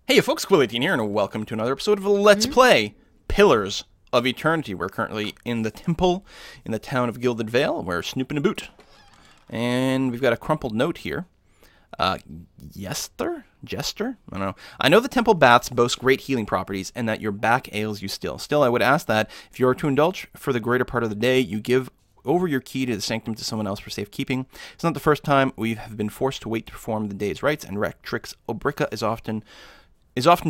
Hey folks, Quillian here, and welcome to another episode of Let's Play Pillars of Eternity. We're currently in the temple in the town of Gilded Vale. We're snooping a boot. And we've got a crumpled note here. Jester? I don't know. I know the temple baths boast great healing properties, and that your back ails you still. Still, I would ask that, if you are to indulge for the greater part of the day, you give over your key to the sanctum to someone else for safekeeping. It's not the first time we have been forced to wait to perform the day's rites, and Rectrix Obrica is often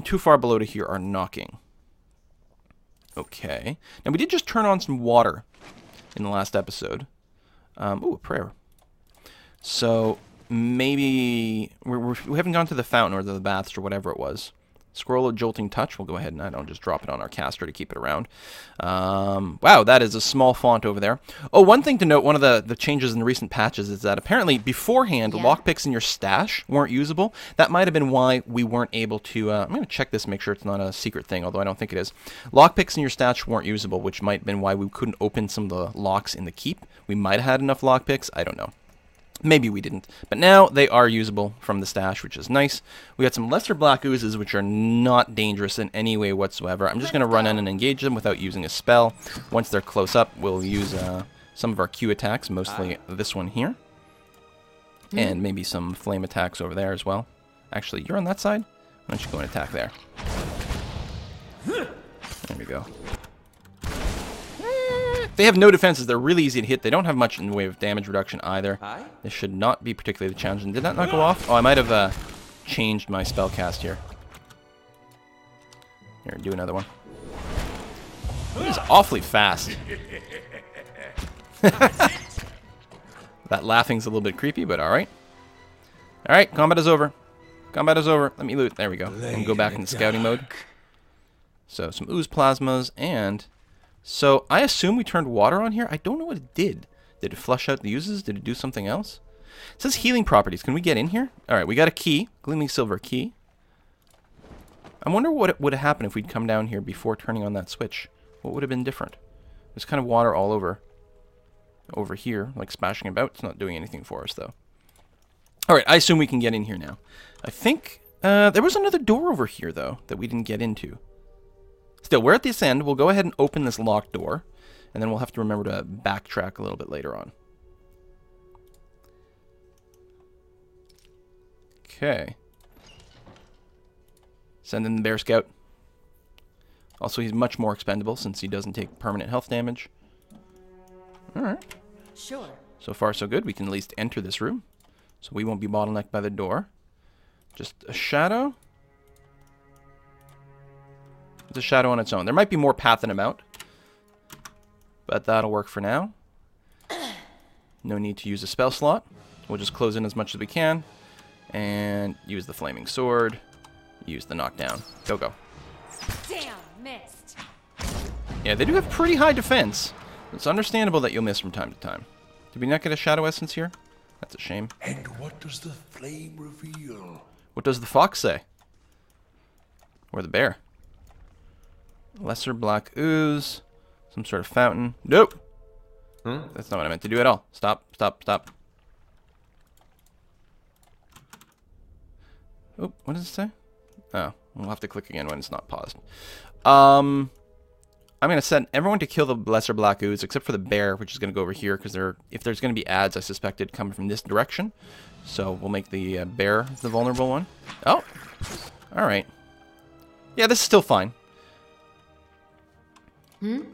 too far below to hear our knocking. Okay. Now, we did just turn on some water in the last episode. Ooh, a prayer. So, maybe we haven't gone to the fountain or the baths or whatever it was. Scroll of Jolting Touch. We'll go ahead and I don't just drop it on our caster to keep it around. Wow, that is a small font over there. Oh, one thing to note, one of the changes in the recent patches is that apparently beforehand, lockpicks in your stash weren't usable. That might have been why we weren't able to... I'm going to check this, make sure it's not a secret thing, although I don't think it is. Lockpicks in your stash weren't usable, which might have been why we couldn't open some of the locks in the keep. We might have had enough lockpicks. I don't know. Maybe we didn't. But now they are usable from the stash, which is nice. We got some lesser black oozes, which are not dangerous in any way whatsoever. I'm just going to run in and engage them without using a spell. Once they're close up, we'll use some of our Q attacks, mostly this one here. And maybe some flame attacks over there as well. Actually, you're on that side? Why don't you go and attack there? There we go. They have no defenses. They're really easy to hit. They don't have much in the way of damage reduction either. This should not be particularly challenging. Did that not go off? Oh, I might have changed my spell cast here. Here, do another one. It is awfully fast. That laughing's a little bit creepy, but alright. Alright, combat is over. Combat is over. Let me loot. There we go. And go back into scouting mode. So, some ooze plasmas and... So, I assume we turned water on here. I don't know what it did. Did it flush out the uses? Did it do something else? It says healing properties. Can we get in here? Alright, we got a key. Gleaming silver key. I wonder what would have happened if we'd come down here before turning on that switch. What would have been different? There's kind of water all over here, like splashing about. It's not doing anything for us, though. Alright, I assume we can get in here now. I think there was another door over here, though, that we didn't get into. Still, we're at this end. We'll go ahead and open this locked door, and then we'll have to remember to backtrack a little bit later on. Okay. Send in the Bear Scout. Also, he's much more expendable since he doesn't take permanent health damage. Alright. Sure. So far, so good. We can at least enter this room, so we won't be bottlenecked by the door. Just a shadow. It's a shadow on its own. There might be more pathing about, but that'll work for now. No need to use a spell slot. We'll just close in as much as we can and use the flaming sword. Use the knockdown. Go, go. Damn, missed. Yeah, they do have pretty high defense. It's understandable that you'll miss from time to time. Did we not get a shadow essence here? That's a shame. And what does the flame reveal? What does the fox say? Or the bear? Lesser black ooze. Some sort of fountain. Nope. That's not what I meant to do at all. Stop, stop, stop. Oh, what does it say? Oh, we'll have to click again when it's not paused. I'm going to send everyone to kill the lesser black ooze, except for the bear, which is going to go over here, because if there's going to be ads, I suspect it'd come from this direction. So we'll make the bear the vulnerable one. Oh, alright. Yeah, this is still fine. Let's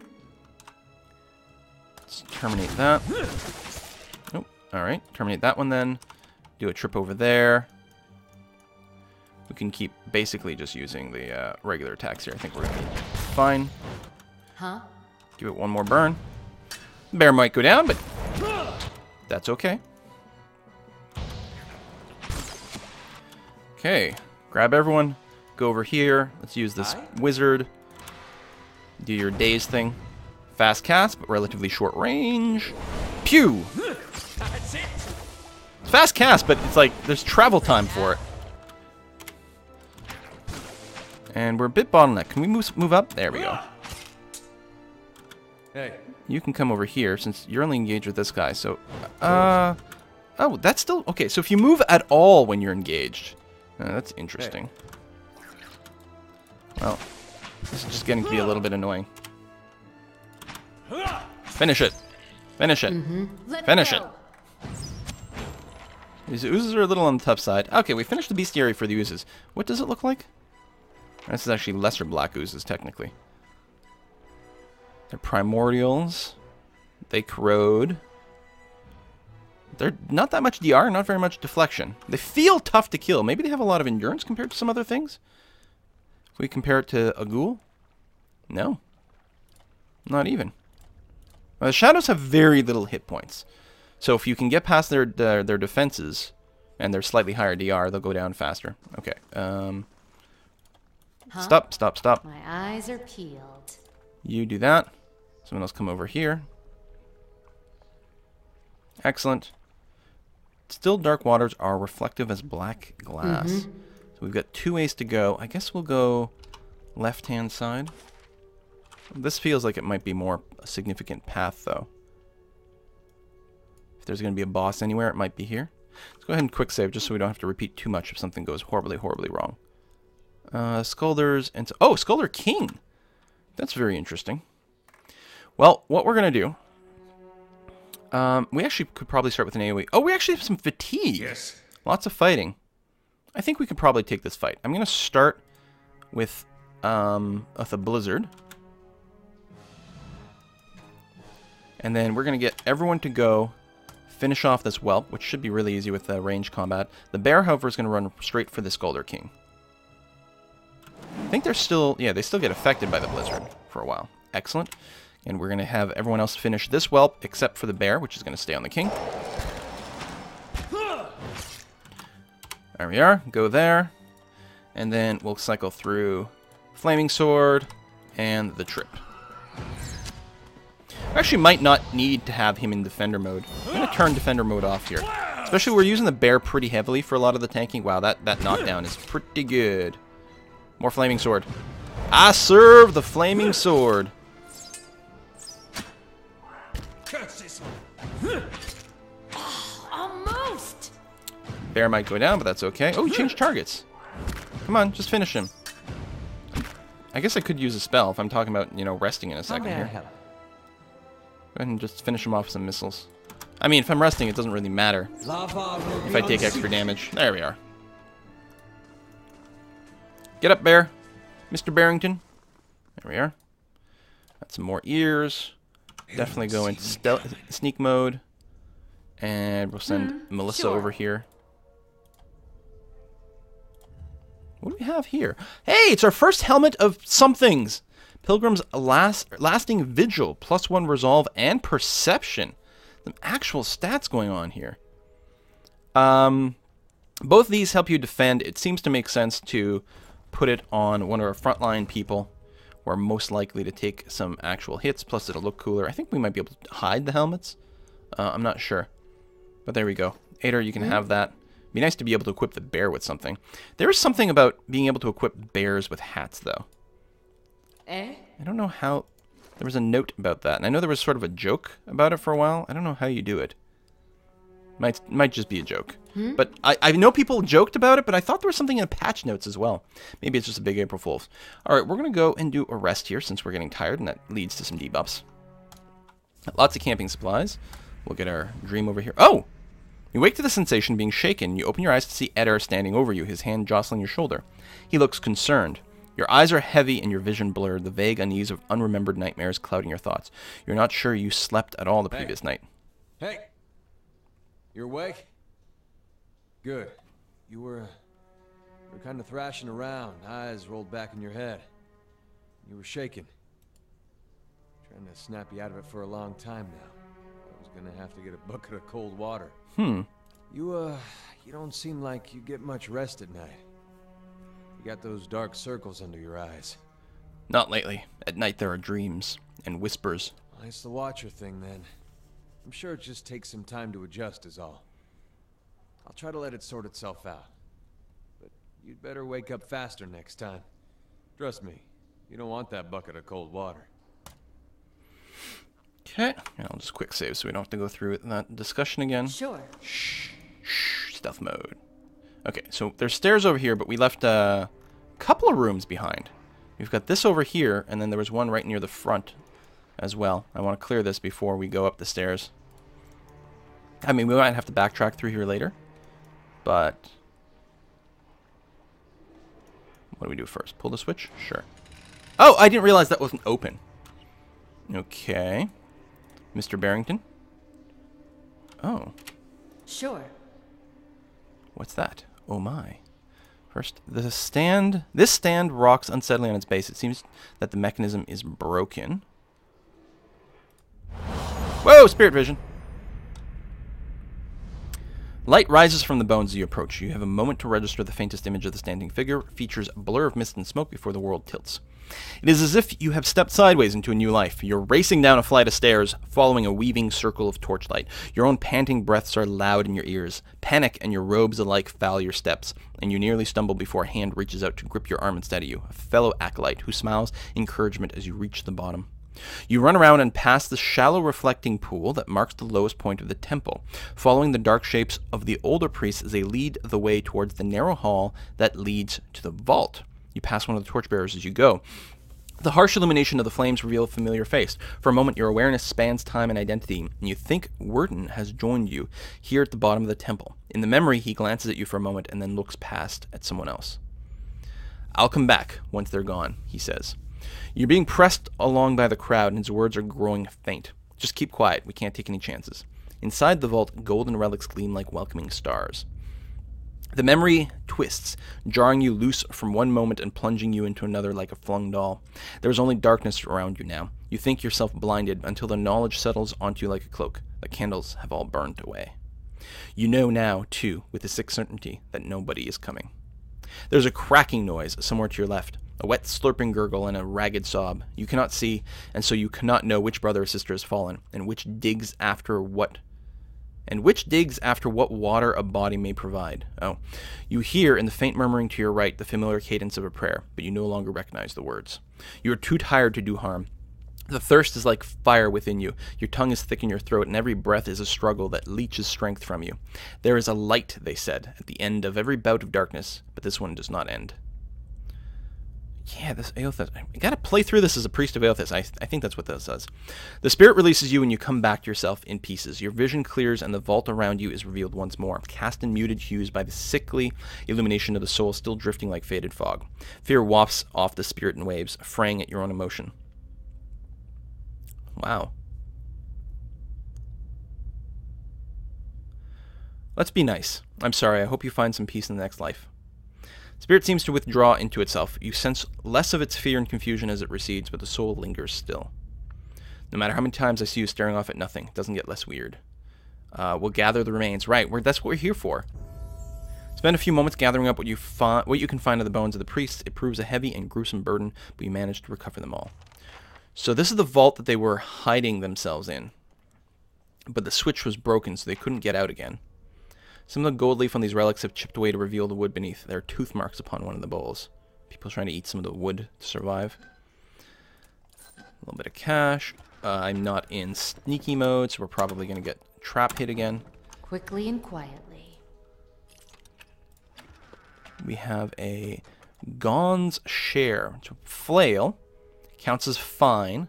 terminate that. Oh, alright. Terminate that one then. Do a trip over there. We can keep basically just using the regular attacks here. I think we're going to be fine. Huh? Give it one more burn. The bear might go down, but that's okay. Okay. Grab everyone. Go over here. Let's use this wizard. Do your daze thing. Fast cast, but relatively short range. Pew! That's it. It's fast cast, but it's like there's travel time for it. And we're a bit bottlenecked. Can we move up? There we go. Hey. You can come over here since you're only engaged with this guy. So, oh, that's still okay. So if you move at all when you're engaged, that's interesting. Well, this is just getting to be a little bit annoying. Finish it. Finish it. Finish it. These oozes are a little on the tough side. Okay, we finished the bestiary for the oozes. What does it look like? This is actually lesser black oozes, technically. They're primordials. They corrode. They're not that much DR, not very much deflection. They feel tough to kill. Maybe they have a lot of endurance compared to some other things? If we compare it to a ghoul? No. Not even. Well, the shadows have very little hit points. So if you can get past their defenses and their slightly higher DR, they'll go down faster. Okay. Stop, stop, stop. My eyes are peeled. You do that. Someone else come over here. Excellent. Still dark waters are reflective as black glass. So we've got 2 ways to go. I guess we'll go left-hand side. This feels like it might be more a significant path, though. If there's going to be a boss anywhere, it might be here. Let's go ahead and quick save, just so we don't have to repeat too much if something goes horribly, horribly wrong. Skulders and... Oh, Skulder King! That's very interesting. Well, what we're going to do... we actually could probably start with an AoE. Oh, we actually have some fatigue. Yes. Lots of fighting. I think we could probably take this fight. I'm going to start with a blizzard. And then we're going to get everyone to go finish off this whelp, which should be really easy with range combat. The bear, however, is going to run straight for the Skulder King. I think they're still... Yeah, they still get affected by the blizzard for a while. Excellent. And we're going to have everyone else finish this whelp, except for the bear, which is going to stay on the king. There we are. Go there. And then we'll cycle through Flaming Sword and the Trip. We actually might not need to have him in Defender mode. I'm going to turn Defender mode off here. Especially we're using the bear pretty heavily for a lot of the tanking. Wow, that knockdown is pretty good. More Flaming Sword. I serve the Flaming Sword. Almost. Bear might go down, but that's okay. Oh, he changed targets. Come on, just finish him. I guess I could use a spell if I'm talking about, you know, resting in a second here. Go ahead and just finish him off with some missiles. I mean, if I'm resting, it doesn't really matter if I take extra damage. There we are. Get up, Bear. Mr. Barrington. There we are. Got some more ears. Definitely go into sneak mode. And we'll send Melissa over here. What do we have here? Hey, it's our first helmet of somethings. Pilgrim's lasting vigil, +1 resolve and perception. Some actual stats going on here. Both these help you defend. It seems to make sense to put it on one of our frontline people who are most likely to take some actual hits, plus it'll look cooler. I think we might be able to hide the helmets. I'm not sure. But there we go. Ader, you can have that. Be nice to be able to equip the bear with something. There is something about being able to equip bears with hats, though. Eh? I don't know how... There was a note about that, and I know there was sort of a joke about it for a while. I don't know how you do it. Might just be a joke. But I know people joked about it, but I thought there was something in the patch notes as well. Maybe it's just a big April Fool's. Alright, we're going to go and do a rest here since we're getting tired, and that leads to some debuffs. Lots of camping supplies. We'll get our dream over here. Oh! You wake to the sensation of being shaken. You open your eyes to see Eder standing over you, his hand jostling your shoulder. He looks concerned. Your eyes are heavy and your vision blurred, the vague unease of unremembered nightmares clouding your thoughts. You're not sure you slept at all the previous night. Hey! You're awake? Good. You were kind of thrashing around, eyes rolled back in your head. You were shaking. Trying to snap you out of it for a long time now. I was gonna have to get a bucket of cold water. You don't seem like you get much rest at night. You got those dark circles under your eyes. Not lately. At night there are dreams and whispers. Well, it's the Watcher thing then. I'm sure it just takes some time to adjust is all. I'll try to let it sort itself out. But you'd better wake up faster next time. Trust me, you don't want that bucket of cold water. Okay, and I'll just quick save so we don't have to go through that discussion again. Sure. Shh, stealth mode. Okay, so there's stairs over here, but we left a couple of rooms behind. We've got this over here, and then there was one right near the front as well. I want to clear this before we go up the stairs. I mean, we might have to backtrack through here later, but what do we do first? Pull the switch? Sure. Oh, I didn't realize that wasn't open. Okay. Mr. Barrington? Oh. Sure. What's that? Oh my. First, this stand rocks unsteadily on its base. It seems that the mechanism is broken. Whoa, spirit vision. Light rises from the bones as you approach. You have a moment to register the faintest image of the standing figure. Features a blur of mist and smoke before the world tilts. It is as if you have stepped sideways into a new life. You're racing down a flight of stairs, following a weaving circle of torchlight. Your own panting breaths are loud in your ears. Panic and your robes alike foul your steps, and you nearly stumble before a hand reaches out to grip your arm and steady you, a fellow acolyte who smiles encouragement as you reach the bottom. You run around and pass the shallow reflecting pool that marks the lowest point of the temple, following the dark shapes of the older priests as they lead the way towards the narrow hall that leads to the vault. You pass one of the torchbearers as you go. The harsh illumination of the flames reveal a familiar face. For a moment, your awareness spans time and identity, and you think Worden has joined you here at the bottom of the temple. In the memory, he glances at you for a moment and then looks past at someone else. "I'll come back once they're gone," he says. You're being pressed along by the crowd, and his words are growing faint. "Just keep quiet. We can't take any chances." Inside the vault, golden relics gleam like welcoming stars. The memory twists, jarring you loose from one moment and plunging you into another like a flung doll. There is only darkness around you now. You think yourself blinded until the knowledge settles onto you like a cloak. The candles have all burned away. You know now, too, with a sick certainty, that nobody is coming. There's a cracking noise somewhere to your left, a wet slurping gurgle and a ragged sob. You cannot see, and so you cannot know which brother or sister has fallen, and which digs after what water a body may provide. Oh. You hear in the faint murmuring to your right the familiar cadence of a prayer, but you no longer recognize the words. You are too tired to do harm. The thirst is like fire within you. Your tongue is thick in your throat, and every breath is a struggle that leeches strength from you. There is a light, they said, at the end of every bout of darkness, but this one does not end. Yeah, this Aothas. I gotta play through this as a priest of Aothas. I think that's what this does. The spirit releases you and you come back to yourself in pieces. Your vision clears and the vault around you is revealed once more, cast in muted hues by the sickly illumination of the soul still drifting like faded fog. Fear wafts off the spirit in waves, fraying at your own emotion. Wow. Let's be nice. I'm sorry. I hope you find some peace in the next life. Spirit seems to withdraw into itself. You sense less of its fear and confusion as it recedes, but the soul lingers still. No matter how many times I see you staring off at nothing, it doesn't get less weird. We'll gather the remains. Right, that's what we're here for. Spend a few moments gathering up what you can find of the bones of the priests. It proves a heavy and gruesome burden, but you manage to recover them all. So this is the vault that they were hiding themselves in. But the switch was broken, so they couldn't get out again. Some of the gold leaf on these relics have chipped away to reveal the wood beneath. There are tooth marks upon one of the bowls. People trying to eat some of the wood to survive. A little bit of cash. I'm not in sneaky mode, so we're probably going to get trap hit again. Quickly and quietly. We have a Gon's Share. It's a flail. Counts as fine.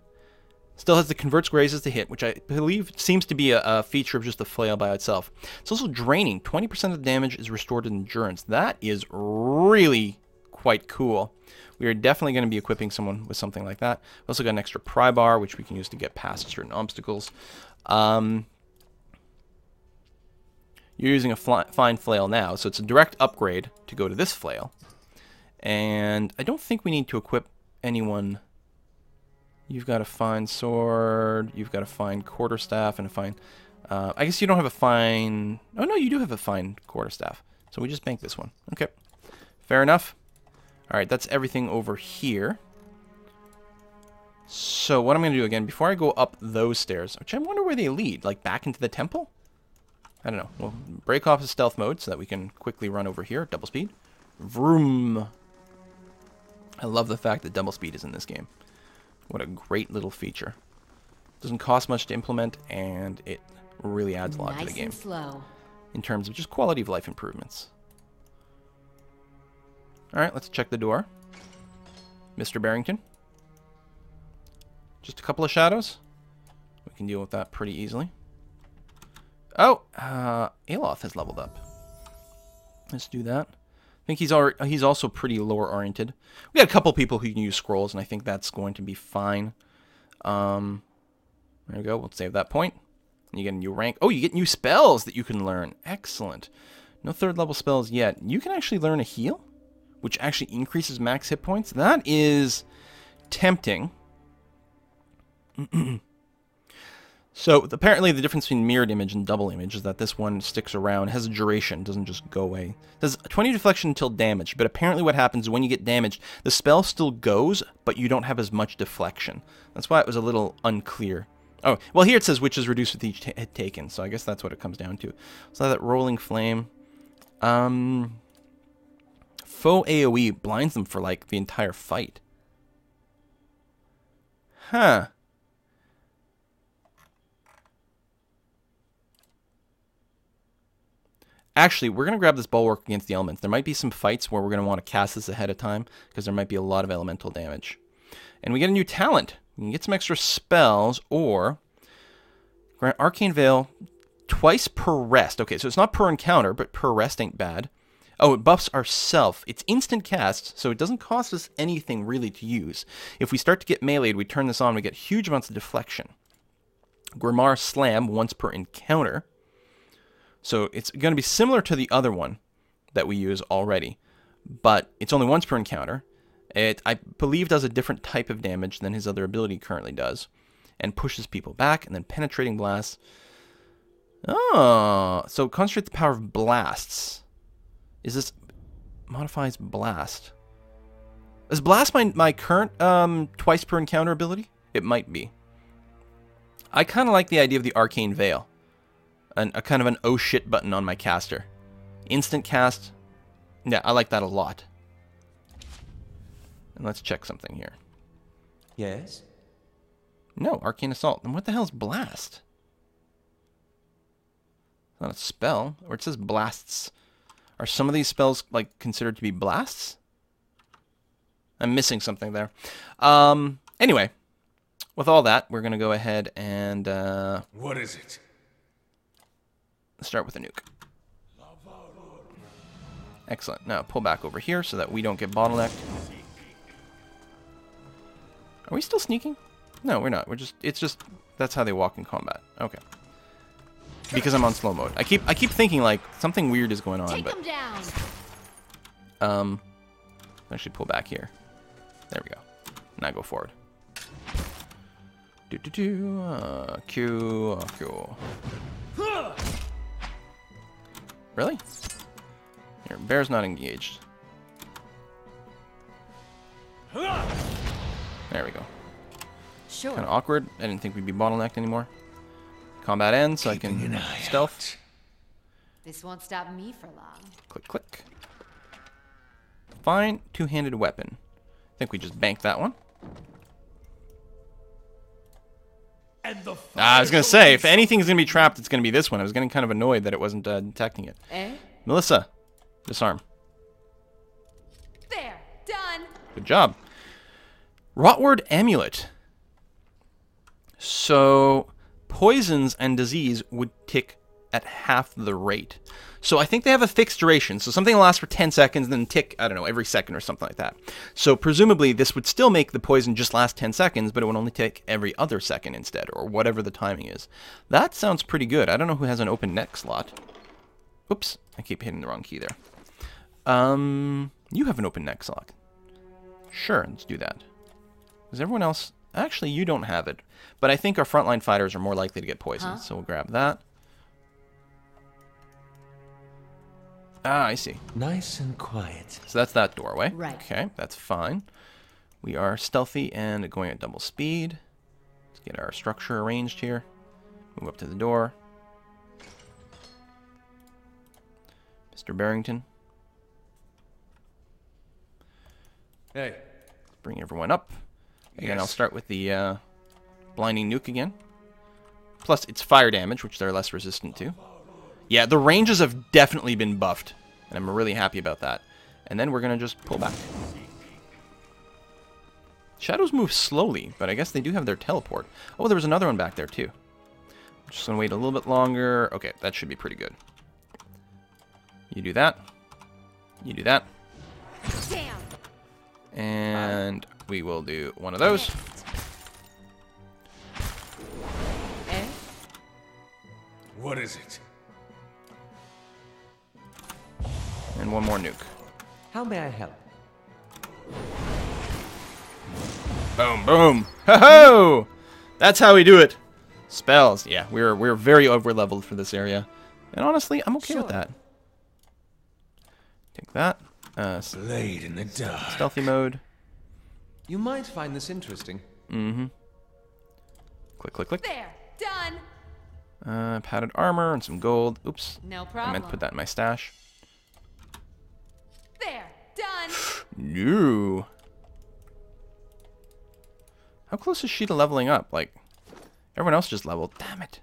Still has the converts grazes to hit, which I believe seems to be a feature of just the flail by itself. It's also draining. 20% of the damage is restored to endurance. That is really quite cool. We are definitely going to be equipping someone with something like that. We also got an extra pry bar, which we can use to get past certain obstacles. You're using a fine flail now, so it's a direct upgrade to go to this flail. And I don't think we need to equip anyone. You've got a fine sword, you've got a fine quarterstaff, and a fine... I guess you don't have a fine... Oh, no, you do have a fine quarterstaff. So we just bank this one. Okay. Fair enough. Alright, that's everything over here. So what I'm going to do again, before I go up those stairs, which I wonder where they lead, like back into the temple? I don't know. We'll break off the stealth mode so that we can quickly run over here. Double speed. Vroom. I love the fact that double speed is in this game. What a great little feature. Doesn't cost much to implement, and it really adds a lot to the game. Nice and slow. In terms of just quality of life improvements. Alright, let's check the door. Mr. Barrington. Just a couple of shadows. We can deal with that pretty easily. Oh, Aloth has leveled up. Let's do that. I think he's also pretty lore oriented. We got a couple people who can use scrolls, and I think that's going to be fine. There we go. We'll save that point. You get a new rank. Oh, you get new spells that you can learn. Excellent. No 3rd level spells yet. You can actually learn a heal, which actually increases max hit points. That is tempting. So apparently the difference between mirrored image and double image is that this one sticks around, has a duration, doesn't just go away. Does 20 deflection until damaged, but apparently what happens is when you get damaged, the spell still goes, but you don't have as much deflection. That's why it was a little unclear. Oh, well here it says which is reduced with each hit taken, so I guess that's what it comes down to. So that rolling flame. Faux AoE blinds them for like the entire fight. Huh. Actually, we're going to grab this Bulwark against the elements. There might be some fights where we're going to want to cast this ahead of time, because there might be a lot of elemental damage. And we get a new talent. You can get some extra spells, or grant Arcane Veil twice per rest. Okay, so it's not per encounter, but per rest ain't bad. Oh, it buffs ourself. It's instant cast, so it doesn't cost us anything really to use. If we start to get meleeed, we turn this on, we get huge amounts of deflection. Grimoire Slam once per encounter. So it's going to be similar to the other one that we use already, but it's only once per encounter. It, I believe, does a different type of damage than his other ability currently does, and pushes people back, and then Penetrating Blast. Oh, so concentrate the power of blasts. Is this modifies blast? Is blast my current twice per encounter ability? It might be. I kind of like the idea of the Arcane Veil. A kind of an oh shit button on my caster. Instant cast. Yeah, I like that a lot. And let's check something here. Yes? No, Arcane Assault. Then what the hell is Blast? It's not a spell. Or it says Blasts. Are some of these spells like considered to be blasts? I'm missing something there. Anyway, with all that, we're going to go ahead and... What is it? Let's start with a nuke. Excellent. Now pull back over here so that we don't get bottlenecked. Are we still sneaking? No, we're not. It's just that's how they walk in combat. Okay. Because I'm on slow mode. I keep thinking like something weird is going on, Take but them down. actually pull back here. There we go. Now go forward. Q. Really? Here, bear's not engaged. There we go. Sure. Kind of awkward. I didn't think we'd be bottlenecked anymore. Combat ends, so I can stealth. This won't stop me for long. Click, click. Fine. Two-handed weapon. I think we just banked that one. I was going to say, if anything's going to be trapped, it's going to be this one. I was getting kind of annoyed that it wasn't detecting it. Eh? Melissa, disarm. There. Done. Good job. Rotward Amulet. So, poisons and disease would tick at half the rate. So I think they have a fixed duration. So something will last for 10 seconds and then tick, I don't know, every second or something like that. So presumably this would still make the poison just last 10 seconds, but it would only tick every other second instead, or whatever the timing is. That sounds pretty good. I don't know who has an open neck slot. Oops, I keep hitting the wrong key there. You have an open neck slot. Sure, let's do that. Does everyone else... Actually, you don't have it. But I think our frontline fighters are more likely to get poisoned, so we'll grab that. Ah, I see. Nice and quiet. So that's that doorway. Right. Okay, that's fine. We are stealthy and going at double speed. Let's get our structure arranged here. Move up to the door. Mr. Barrington. Hey. Bring everyone up. Again, I'll start with the blinding nuke again. Plus, it's fire damage, which they're less resistant to. Yeah, the ranges have definitely been buffed, and I'm really happy about that. And then we're going to just pull back. Shadows move slowly, but I guess they do have their teleport. Oh, there was another one back there, too. Just gonna wait a little bit longer. Okay, that should be pretty good. You do that. You do that. Damn. And we will do one of those. Eh? What is it? And one more nuke. How may I help? Boom, boom. Ho-ho! That's how we do it. Spells. Yeah, we're very over-leveled for this area. And honestly, I'm okay with that. Take that. Blade in the dark. Stealthy mode. You might find this interesting. Mm-hmm. Click, click, click. There. Done. Padded armor and some gold. Oops. No I problem. meant to put that in my stash. There. Done. No. How close is she to leveling up? Like, everyone else just leveled. Damn it.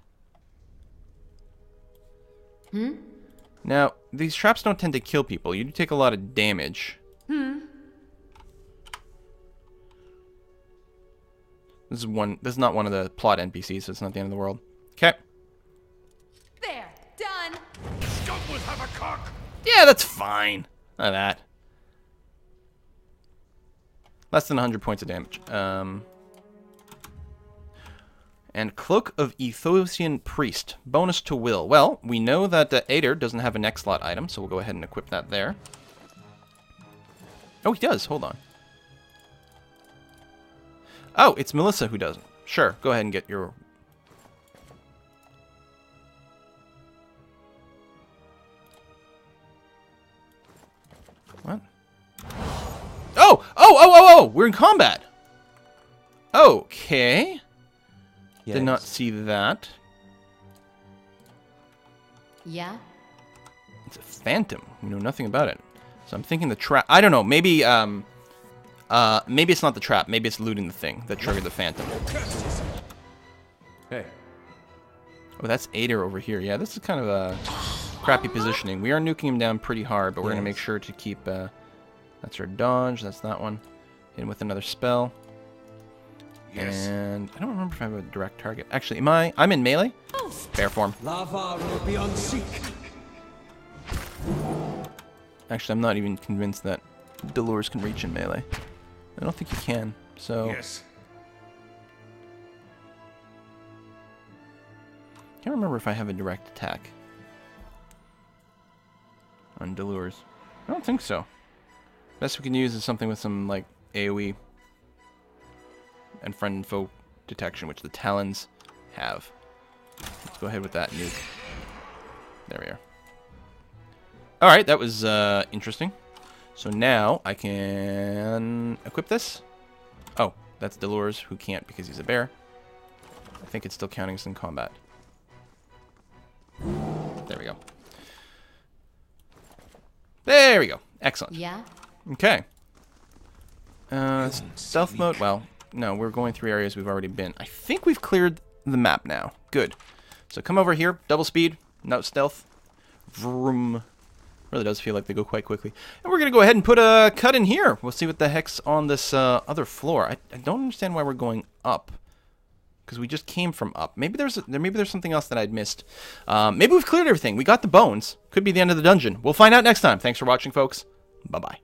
Now, these traps don't tend to kill people. You do take a lot of damage. This is not one of the plot NPCs, so it's not the end of the world. Okay. There. Done. Scum will have a cock. Yeah, that's fine. None of that. Less than 100 points of damage. And Cloak of Ethosian Priest. Bonus to will. Well, we know that Ader doesn't have a next slot item, so we'll go ahead and equip that there. Oh, he does. Hold on. Oh, it's Melissa who doesn't. Sure, go ahead and get your... What? Oh! We're in combat! Okay. Yes. Did not see that. Yeah. It's a phantom. We know nothing about it. So I'm thinking the trap... I don't know. Maybe maybe it's not the trap. Maybe it's looting the thing that triggered the phantom. Hey. Oh, that's Ader over here. Yeah, this is kind of a crappy positioning. We are nuking him down pretty hard, but we're going to make sure to keep... that's our dodge. That's that one. Hit him with another spell. Yes. And I don't remember if I have a direct target. Actually, I'm in melee? Bear form. Lava will be on seek. Actually, I'm not even convinced that Dolores can reach in melee. I don't think he can, so... Yes. Can't remember if I have a direct attack on Dolores. I don't think so. Best we can use is something with some, like, AoE and friend and foe detection, which the Talons have. Let's go ahead with that nuke. There we are. Alright, that was interesting. So now I can equip this. Oh, that's Dolores, who can't because he's a bear. I think it's still counting us in combat. There we go. There we go. Excellent. Yeah. Okay. Stealth mode. Well, no, we're going through areas we've already been. I think we've cleared the map now. Good. So come over here. Double speed. No stealth. Vroom. Really does feel like they go quite quickly. And we're going to go ahead and put a cut in here. We'll see what the heck's on this other floor. I don't understand why we're going up. Because we just came from up. Maybe there's something else that I'd missed. Maybe we've cleared everything. We got the bones. Could be the end of the dungeon. We'll find out next time. Thanks for watching, folks. Bye-bye.